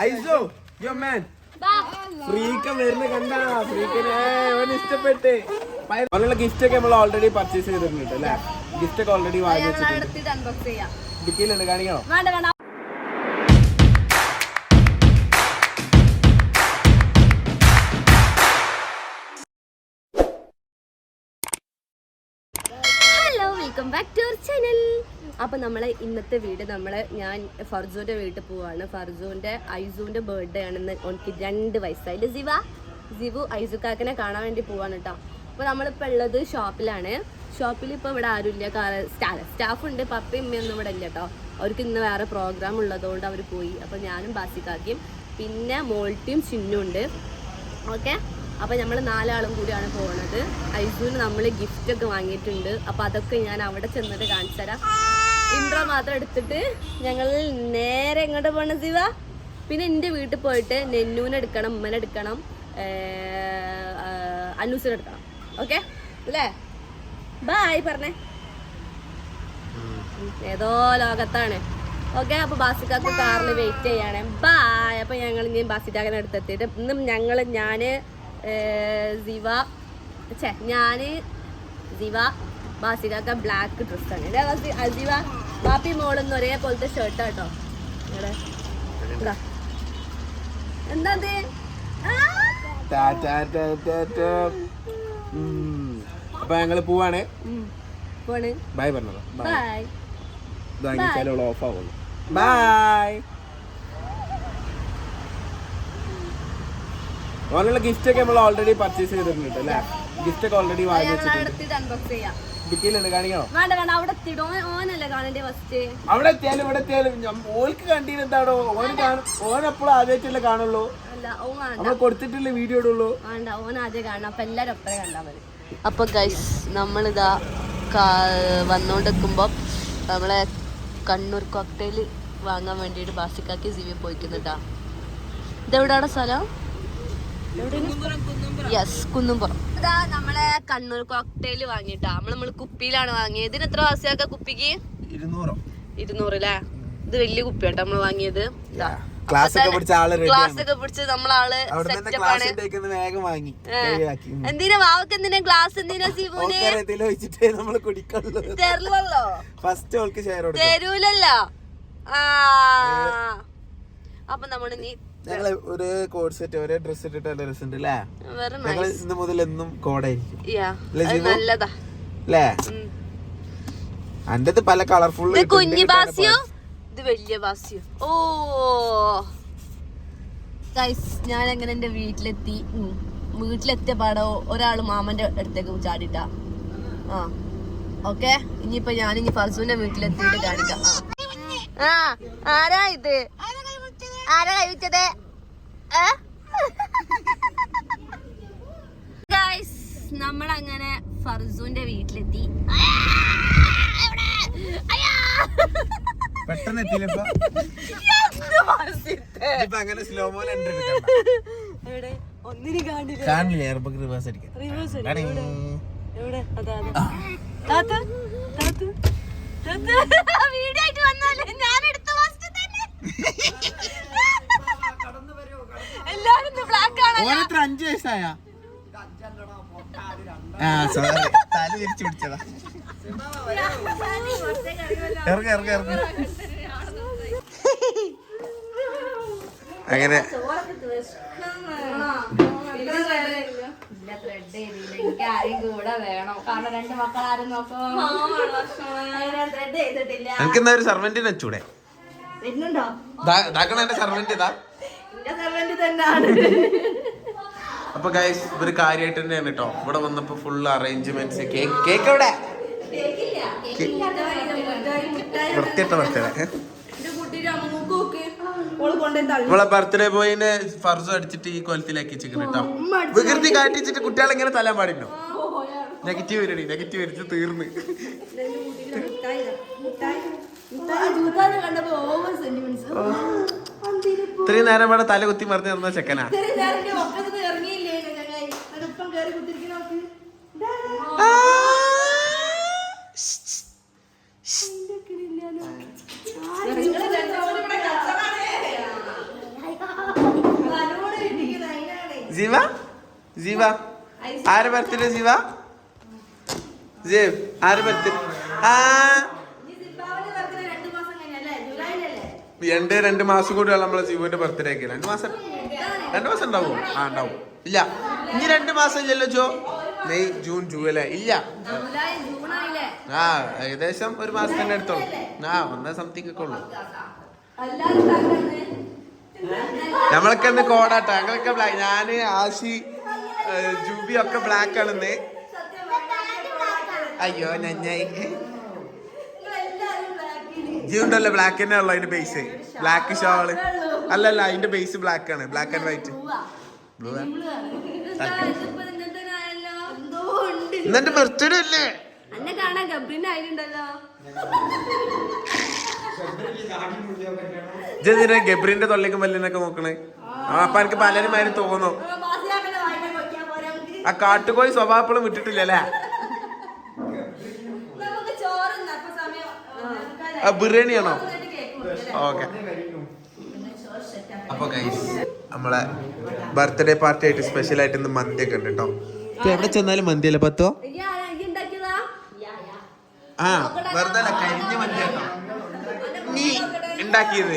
ഐസോ യോ മാൻ ഫ്രീക്കൻ വരുന്ന കണ്ടാ ഫ്രീക്കനെ അവന് ഇഷ്ടപ്പെട്ട് അവനുള്ള ഗിഫ്റ്റ് ഒക്കെ നമ്മൾ ഓൾറെഡി പർച്ചേസ് ചെയ്തിട്ടുണ്ട് അല്ലേ? ഗിഫ്റ്റ് ഒക്കെ ഓൾറെഡി വാങ്ങി വെച്ചിട്ടുണ്ട്. ഡിക്കിയിലുണ്ട്, കാണിക്കണോ? Welcome back to our channel. അപ്പോൾ നമ്മളെ ഇന്നത്തെ വീട് ഞാൻ ഫർജുവിൻ്റെ വീട്ടിൽ പോവാണ്. ഫർജുവിൻ്റെ ഐസുവിൻ്റെ ബർത്ത്ഡേ ആണെന്ന്. ഓനിക്ക് 2 വയസ്സായില്ലേ സിവു ഐസുക്കാക്കനെ കാണാൻ വേണ്ടി പോവാണ് കേട്ടോ. അപ്പോൾ നമ്മളിപ്പോൾ ഉള്ളത് ഷോപ്പിലാണ്. ഷോപ്പിൽ ഇപ്പോൾ ഇവിടെ ആരുമില്ല, സ്റ്റാഫുണ്ട്, പപ്പയും ഉമ്മയൊന്നും ഇവിടെ ഇല്ല കേട്ടോ. അവർക്ക് ഇന്ന് വേറെ പ്രോഗ്രാം ഉള്ളതുകൊണ്ട് അവർ പോയി. അപ്പോൾ ഞാനും ബാസിക്കാക്കിയും പിന്നെ മോൾട്ടിയും ചിന്നുണ്ട്. ഓക്കെ, അപ്പോൾ നമ്മൾ 4 ആളും കൂടിയാണ് പോകുന്നത്. ഐസുവിന് നമ്മൾ ഗിഫ്റ്റൊക്കെ വാങ്ങിയിട്ടുണ്ട്. അപ്പോൾ അതൊക്കെ ഞാൻ അവിടെ ചെന്നിട്ട് കാണിച്ചു തരാം. ഇൻട്രോ മാത്രം എടുത്തിട്ട് ഞങ്ങൾ നേരെ എങ്ങോട്ട് പോകണം സിവ? പിന്നെ എൻ്റെ വീട്ടിൽ പോയിട്ട് നെന്നൂനെ എടുക്കണം, ഉമ്മനെ എടുക്കണം, അന്നൂസിനെ എടുക്കണം. ഓക്കെ അല്ലേ? ബായ് പറഞ്ഞേ. ഏതോ ലോകത്താണ്. ഓക്കെ, അപ്പോൾ ബാസിക്കാക്ക് കാറിൽ വെയിറ്റ് ചെയ്യാണ്. ബായ്. അപ്പോൾ ഞങ്ങൾ ഇനി ബാസിക്കാക്കനെ അടുത്തെത്തിയിട്ട് ഇന്നും ഞാൻ സിവ ബാസികാക്ക ബ്ലാക്ക് ഡ്രസ്സാണ്. സിവ ബാപ്പി മോളൊന്നും ഒരേപോലത്തെ ഷർട്ടാ കേട്ടോ. എന്താ അപ്പൊ ഞങ്ങള് പോവാണ്. ബൈ പറഞ്ഞോ. ബൈ. ഓഫ് ആവുള്ളൂ. ബൈ. ഓനുള്ള ഗിഫ്റ്റ് ഒക്കെ നമ്മൾ ഓൾറെഡി പർച്ചേസ് ചെയ്തിട്ടുണ്ട് അല്ലേ? ഗിഫ്റ്റ് ഒക്കെ ഓൾറെടി വാങ്ങി വെച്ചിട്ടുണ്ട്. ഡിക്കിയിലുണ്ട്, കാണിക്കണോ? അവിടെ എത്തിയാലും ഇവിടെ എത്തിയാലും ഓൾക്ക് കണ്ടീനെന്താണോ ഓൻ എപ്പോഴും ആദ്യമായിട്ടല്ലേ കാണുള്ളൂ. നമ്മൾ കൊടുത്തിട്ടുള്ള വീഡിയോ ഇടുള്ളൂ. അപ്പൊ ഗൈസ് നമ്മളിതാ വന്നോണ്ടിരിക്കുമ്പോ നമ്മളെ കണ്ണൂർ കോക്ടെയിൽ വാങ്ങാൻ വേണ്ടിയിട്ട് ബാസിക്കാക്കി സിവി പോയിക്കുന്നുണ്ടാ. ഇതെവിടാണ് സ്ഥലം? യെസ്, കുന്നുംപുറം. ഇതാ നമ്മളെ കണ്ണൂർ കോക്ടെയിൽ വാങ്ങിട്ടാ. നമ്മള് കുപ്പിയിലാണ് വാങ്ങിയത്. ഇതിന് എത്ര വാസിയാക്ക കുപ്പിക്ക്? 200 അല്ലേ? ഇത് വലിയ കുപ്പി കേട്ടോ നമ്മള് വാങ്ങിയത്. ക്ലാസ് ഒക്കെ പിടിച്ച് നമ്മളാള് എന്തിനാ വാവക്ക് എന്തിനാ ഗ്ലാസ് എന്തിനാ സിബുന് തരൂലല്ലോ. അപ്പൊ നമ്മള് നീ ഞങ്ങള് ഒരു കോഡ് സെറ്റ് ഒരേ ഡ്രസ് ഇട്ടിട്ട് നല്ല രസമുണ്ട് അല്ലേ? ഞങ്ങൾ ഇന്ന് മുതൽ എന്നും കോഡായിരിക്കും. അന്റെ പല കളർഫുൾ കുഞ്ഞു ബാസിയോ, ഇത് വലിയ ബാസിയോ. ഓ ഗൈസ്, ഞാൻ എങ്ങനെ എന്റെ വീട്ടിലെത്തിയ പാടോ ഒരാള് മാമന്റെ അടുത്തേക്ക് ചാടിട്ടാ. ഓക്കെ, ഇനിയിപ്പൊ ഞാനിനി ഫർസൂന്റെ വീട്ടിലെത്തിയിട്ട് കാണിക്കാം. ആരാ ഇത്? ആരാ കഴിച്ചത്? ഗൈസ്, നമ്മളങ്ങനെ ഫർസൂന്റെ വീട്ടിലെത്തി. ഒന്നിനും കാണില്ല. വീഡിയോ ആയിട്ട് വന്നാലേ ഞാൻ എടുത്ത ഫസ്റ്റ് തന്നെ. എല്ലാരും ബ്ലാക്ക് ആണ്. 5 വയസ്സായ തല തിരിച്ചു പിടിച്ചതാ. അങ്ങനെ എനിക്കെന്താ ഒരു സർവന്റിനെ വെച്ചൂടെ? എന്റെ സർവന്റ് ഇതാ. അപ്പൊ ഗൈസ്, ഇവര് കാര്യമായിട്ട് തന്നെയാണ് കേട്ടോ. ഇവിടെ വന്നപ്പോ ഫുൾ അറേഞ്ച്മെന്റ്സ്. കേക്ക് എവിടെ? വൃത്തിയിട്ട ബർത്ത്ഡേ. നമ്മളെ ബർത്ത്ഡേ ബോയിനെ ഫർസു അടിച്ചിട്ട് ഈ കൊലത്തിലാക്കി വെച്ചിരിക്കുന്നു കേട്ടോ. വികൃതി കാട്ടിച്ചിട്ട് കുട്ടികളെ ഇങ്ങനെ തല്ലാൻ പാടില്ലോ. നെഗറ്റീവ് വരടി, നെഗറ്റീവ് വരച്ച് തീർന്ന്. ഇത്രയും നേരം ഇവിടെ തല കുത്തി മറിഞ്ഞ് തന്ന ചെക്കനാ. ജീവ ജീവ ആരെ ബർത്ത്ഡേ ജീവ ജീവ് ആരെ ബർത്ത്ഡേ ആ 2 മാസം കൂടി നമ്മളെ ജീവന്റെ ബർത്ത്ഡേ ആക്കി 2 മാസം ഉണ്ടാവും ആ ഉണ്ടാവും ഇല്ല ഇനി 2 മാസം ഇല്ലല്ലോ ജോ മെയ് ജൂൺ ജൂലൈ ഇല്ല ആ ഏകദേശം 1 മാസത്തിന്റെ അടുത്തോളൂ ആ 1 സംതിങ് ഒക്കെ ഉള്ളു നമ്മളൊക്കെ ഒന്ന് കോടാട്ടോ ഞങ്ങളൊക്കെ ബ്ലാക്ക് ഞാന് ആശി ജൂബി ഒക്കെ ബ്ലാക്ക് ആണെന്ന് അയ്യോ നന്നായി ജീവണ്ടല്ലോ ബ്ലാക്ക് തന്നെ ഉള്ളു അതിന്റെ ബേസ് ബ്ലാക്ക് ഷോള് അല്ലല്ല അതിന്റെ ബേസ് ബ്ലാക്ക് ആണ് ബ്ലാക്ക് ആൻഡ് വൈറ്റ് ബ്ലൂ ഇന്നെന്റെ ബർത്ത്ഡേ അല്ലേ അന്നെ കാണാൻ ഗബ്രിന്റെ ആയിട്ടുണ്ടല്ലോ ഗബ്രിന്റെ തൊള്ളിക്കും വല്ലിനൊക്കെ നോക്കണേ അപ്പൊ എനിക്ക് പലരും അതിന് തോന്നും ആ കാട്ടുകോയി സ്വഭാവപ്പോഴും വിട്ടിട്ടില്ലല്ലേ ആ ബിരിയാണിയാണോ ഓക്കെ അപ്പൊ ഗൈസ് നമ്മളെ ബർത്ത്ഡേ പാർട്ടി ആയിട്ട് സ്പെഷ്യൽ ആയിട്ട് ഇന്ന് മന്തിയൊക്കെ ഉണ്ട് കേട്ടോ ഇപ്പൊ എവിടെ ചെന്നാലും മന്തിയല്ലേ പത്തോ ആ വെറുതെ കരിഞ്ഞ മന്തി കേട്ടോ നീ ഉണ്ടാക്കിയത്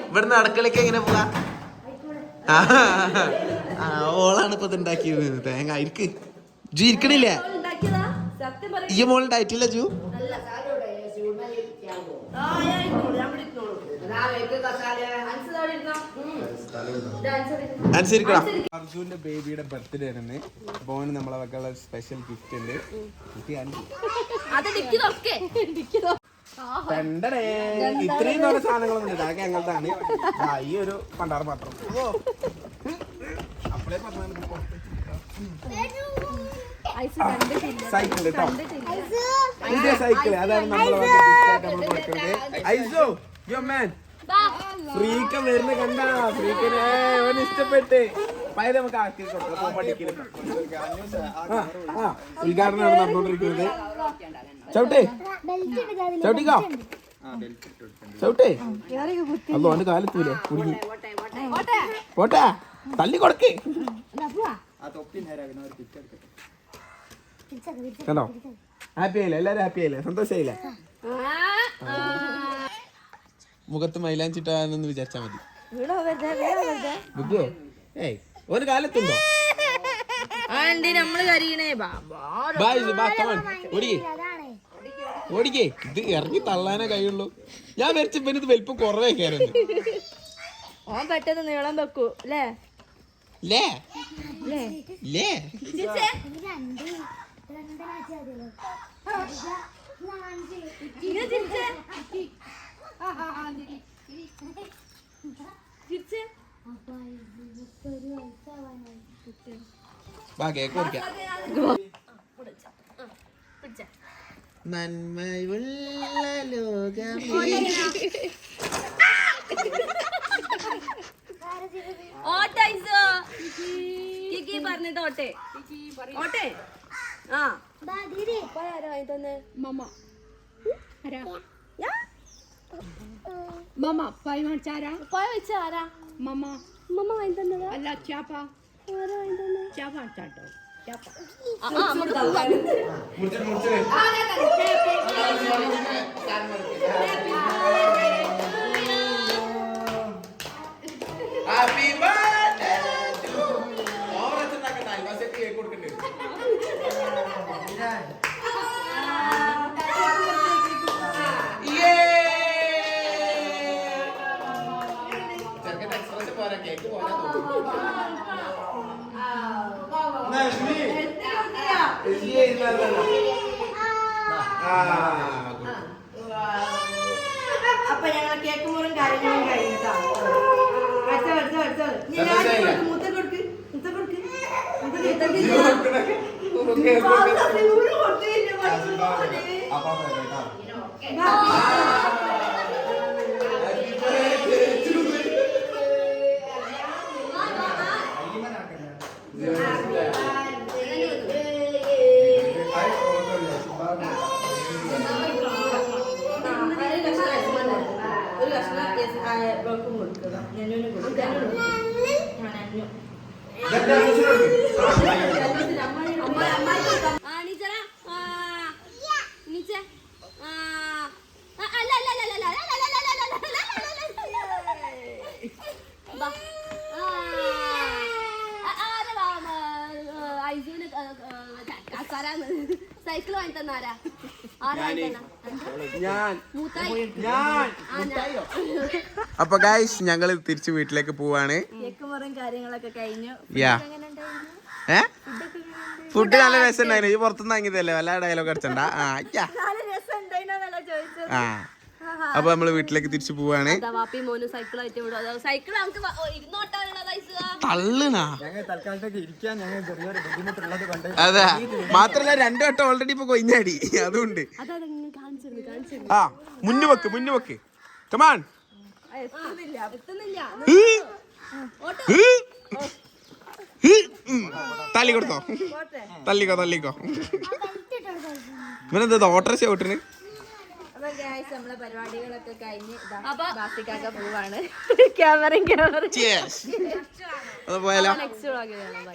ഇവിടുന്ന് അടുക്കളയ്ക്ക് എങ്ങനെ പോവാ ആ ഓളാണ് ഇപ്പൊ ഇത് ഉണ്ടാക്കിയത് തേങ്ങ ഇരിക്ക് ജു ഇരിക്കണില്ലേ ഈ മോൾ ഉണ്ടായിട്ടില്ല ജു അനുസരിക്കണം അർജുന്റെ ബേബിയുടെ ബർത്ത്ഡേ ആണ് അപ്പൊ അവന് നമ്മളെ വക്കുള്ള സ്പെഷ്യൽ ഗിഫ്റ്റ് ഉണ്ട് ഇത്രയും നല്ല സാധനങ്ങളുണ്ട് ഇതാകെ ഞങ്ങളുടെയാണ് ഈ ഒരു പണ്ടാറ് പാത്രം അപ്പളേ സൈക്കിൾ കേട്ടോ പുതിയ സൈക്കിള് അതാണ് നമ്മൾ കൊടുക്കുന്നത് ഐസോ യോ മാൻ ഫ്രീക്കൻ വരുന്ന കണ്ടാ ഫ്രീക്കന് അവന് ഇഷ്ടപ്പെട്ട് പയത് നമുക്ക് ആക്കി കൊടുക്കാം ഉദ്ഘാടനമാണ് നടന്നുകൊണ്ടിരിക്കുന്നത് ചവിട്ടേ ചവിട്ടിക്കോ ചവിട്ടേ അല്ലോ അവന്റെ കാലത്തൂലേ കുടുങ്ങി പോട്ടെ തല്ലി കൊടുക്കേ കണ്ടോ ഹാപ്പി ആയില്ലേ എല്ലാരും ഹാപ്പി ആയില്ലേ സന്തോഷായില്ലേ മുഖത്ത് മൈലാഞ്ചിട്ടാന്ന് വിചാരിച്ചാ മതി ബുദ്ധോ ഏയ് ഒരു കാലത്തുണ്ടോ ഓടിക്കേ ഇത് ഇറങ്ങി തള്ളാനേ കഴിയുള്ളൂ ഞാൻ വരച്ചപ്പോ ഇത് വലിപ്പം കുറവേ കയറുന്നു ഓൻ പെട്ടെന്ന് നീളം വെക്കൂ അല്ലേ ലേ ലേ നന്മയുള്ള ലോകമേ പറഞ്ഞിട്ട് ഓട്ടെ ഓട്ടെ ആ ആരായി തന്നെ മമ്മ മമ്മ പായ് മേടിച്ചാരാ പായ വെച്ച ആരാ മമ്മ മമ്മ വാങ്ങി തന്നതാ അല്ല ചാപ്പ ആരാ വാങ്ങി തന്നെ ചാപ്പ ചാട്ടോ ചാപ്പ ഹാപ്പി ബർത്ത്ഡേ ടു ഓറച്ചണ്ടാക്കണ്ട ഇവസെറ്റ് കേക്ക് കൊടുക്കണ്ടേ യേ ചെക്കൻ എക്സ്പ്രസ് പോരാ കേക്ക് പോരാ നസ്മി ഇല്ലേ ഇല്ലല്ല അപ്പൊ ഞങ്ങൾ കേക്ക് മുറും കാര്യങ്ങളും കഴിഞ്ഞിട്ടാ സൈക്കിൾ വാങ്ങി തന്നാരാ? അപ്പൊ ഗൈസ് ഞങ്ങള് തിരിച്ച് വീട്ടിലേക്ക് പോവാണ്. കാര്യങ്ങളൊക്കെ കഴിഞ്ഞു. ഫുഡ് നല്ല രസം ഉണ്ടായിരുന്നു. ഈ പുറത്തുനിന്ന് വാങ്ങിയതല്ലേ, വല്ല ഡയലോഗ് അടിച്ചണ്ട. അപ്പൊ നമ്മള് വീട്ടിലേക്ക് തിരിച്ചു പോവാണ്. തള്ളണാ അതാ മാത്രല്ല 2 വട്ടം ഓൾറെഡി ഇപ്പൊ കൊയിഞ്ഞാടി. അതുകൊണ്ട് ആ മുന്നു വെക്ക് കമാൺ. തള്ളിക്കോ ഇവനെന്താ ഓട്ടർച്ച ഓട്ടിന്. നമ്മളെ പരിപാടികളൊക്കെ കഴിഞ്ഞ് ബാസിക്കാക്ക പോവാണ്. ക്യാമറ അത് പോയാലോ. നെക്സ്റ്റ് വ്ളോഗിൽ കാണാം. ബൈ.